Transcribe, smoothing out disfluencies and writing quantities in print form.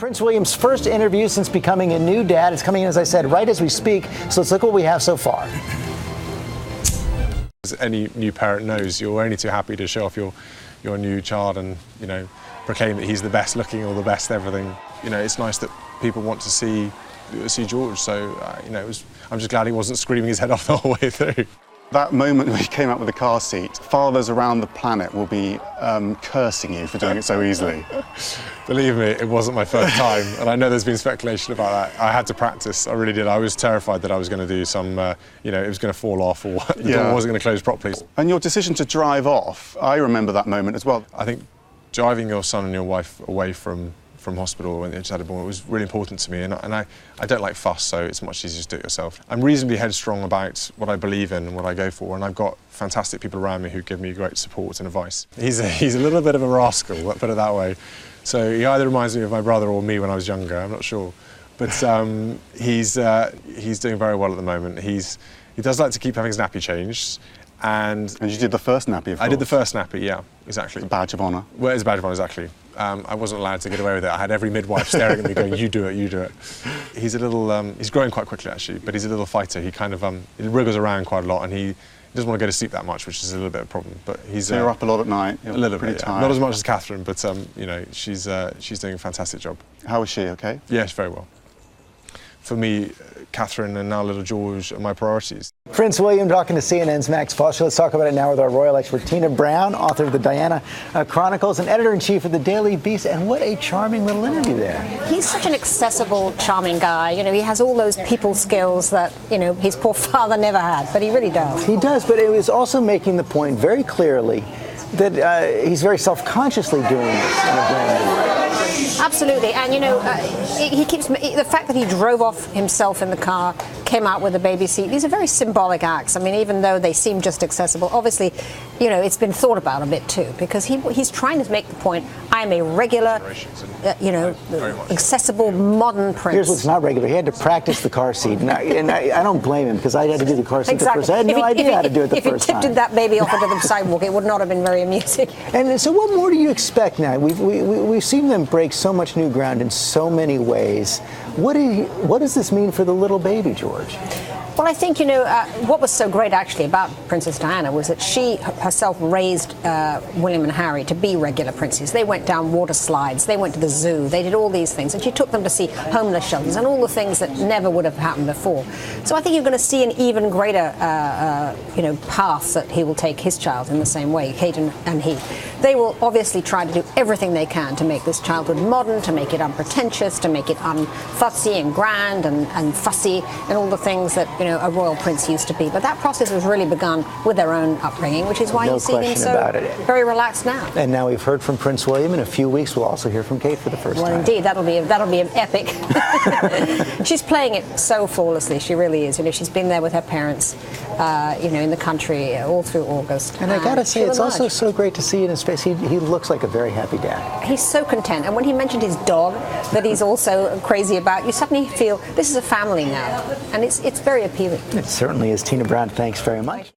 Prince William's first interview since becoming a new dad is coming in, as I said, right as we speak. So let's look what we have so far. As any new parent knows, you're only too happy to show off your new child and, you know, proclaim that he's the best looking or the best everything. You know, it's nice that people want to see George. So, you know, I'm just glad he wasn't screaming his head off the whole way through. That moment when he came out with the car seat, fathers around the planet will be cursing you for doing it so easily. Believe me, it wasn't my first time, and I know there's been speculation about that. I had to practice, I really did. I was terrified that I was going to do some, you know, it was going to fall off or the door wasn't going to close properly. And your decision to drive off, I remember that moment as well. I think driving your son and your wife away from hospital when they just had a born was really important to me, and I don't like fuss, so it's much easier to do it yourself. I'm reasonably headstrong about what I believe in and what I go for, and I've got fantastic people around me who give me great support and advice. He's a little bit of a rascal, let's put it that way. So he either reminds me of my brother or me when I was younger, I'm not sure. But he's doing very well at the moment. He does like to keep having his nappy changed. And you did the first nappy, of course. I did the first nappy, yeah, exactly. It's a badge of honour. Well, it's a badge of honour, exactly. I wasn't allowed to get away with it. I had every midwife staring at me going, you do it, you do it. He's a little, he's growing quite quickly actually, but he's a little fighter. He kind of, he wriggles around quite a lot, and he doesn't want to go to sleep that much, which is a little bit of a problem. But he's... So you're up a lot at night? A little bit, tired. Not as much as Catherine, but you know, she's doing a fantastic job. How is she, okay? Yes, very well. For me, Catherine and now little George are my priorities. Prince William talking to CNN's Max Foster. Let's talk about it now with our royal expert, Tina Brown, author of the Diana Chronicles and editor-in-chief of the Daily Beast. And what a charming little interview there. He's such an accessible, charming guy. You know, he has all those people skills that, you know, his poor father never had, but he really does. He does, but it was also making the point very clearly that he's very self-consciously doing this in a brand new way. Absolutely, and you know, he keeps the fact that he drove off himself in the car, came out with a baby seat. These are very symbolic acts. I mean, even though they seem just accessible, obviously, you know, it's been thought about a bit too, because he's trying to make the point: I'm a regular, you know, accessible, modern prince. Here's what's not regular: he had to practice the car seat, and I don't blame him, because I had to do the car seat the first. I had no idea how to do it the first time. If he tipped that baby off into the sidewalk, it would not have been very amusing. And so, what more do you expect now? We've seen them break so much new ground in so many ways. What does this mean for the little baby, George? Well, I think, you know, what was so great actually about Princess Diana was that she herself raised William and Harry to be regular princes. They went down water slides, they went to the zoo, they did all these things, and she took them to see homeless shelters and all the things that never would have happened before. So I think you're going to see an even greater, you know, path that he will take his child in the same way, Kate and he. They will obviously try to do everything they can to make this childhood modern, to make it unpretentious, to make it unfussy and grand and fussy and all the things that, you know, a royal prince used to be. But that process was really begun with their own upbringing, which is why you see him so very relaxed now. And now we've heard from Prince William. In a few weeks, we'll also hear from Kate for the first time. Well, indeed, that'll be an epic. She's playing it so flawlessly. She really is. You know, she's been there with her parents, you know, in the country all through August. And I gotta say, it's also so great to see in his face. He looks like a very happy dad. He's so content. And when he mentioned his dog that he's also crazy about, you suddenly feel this is a family now. And it's very appealing. It certainly is. Tina Brown, thanks very much.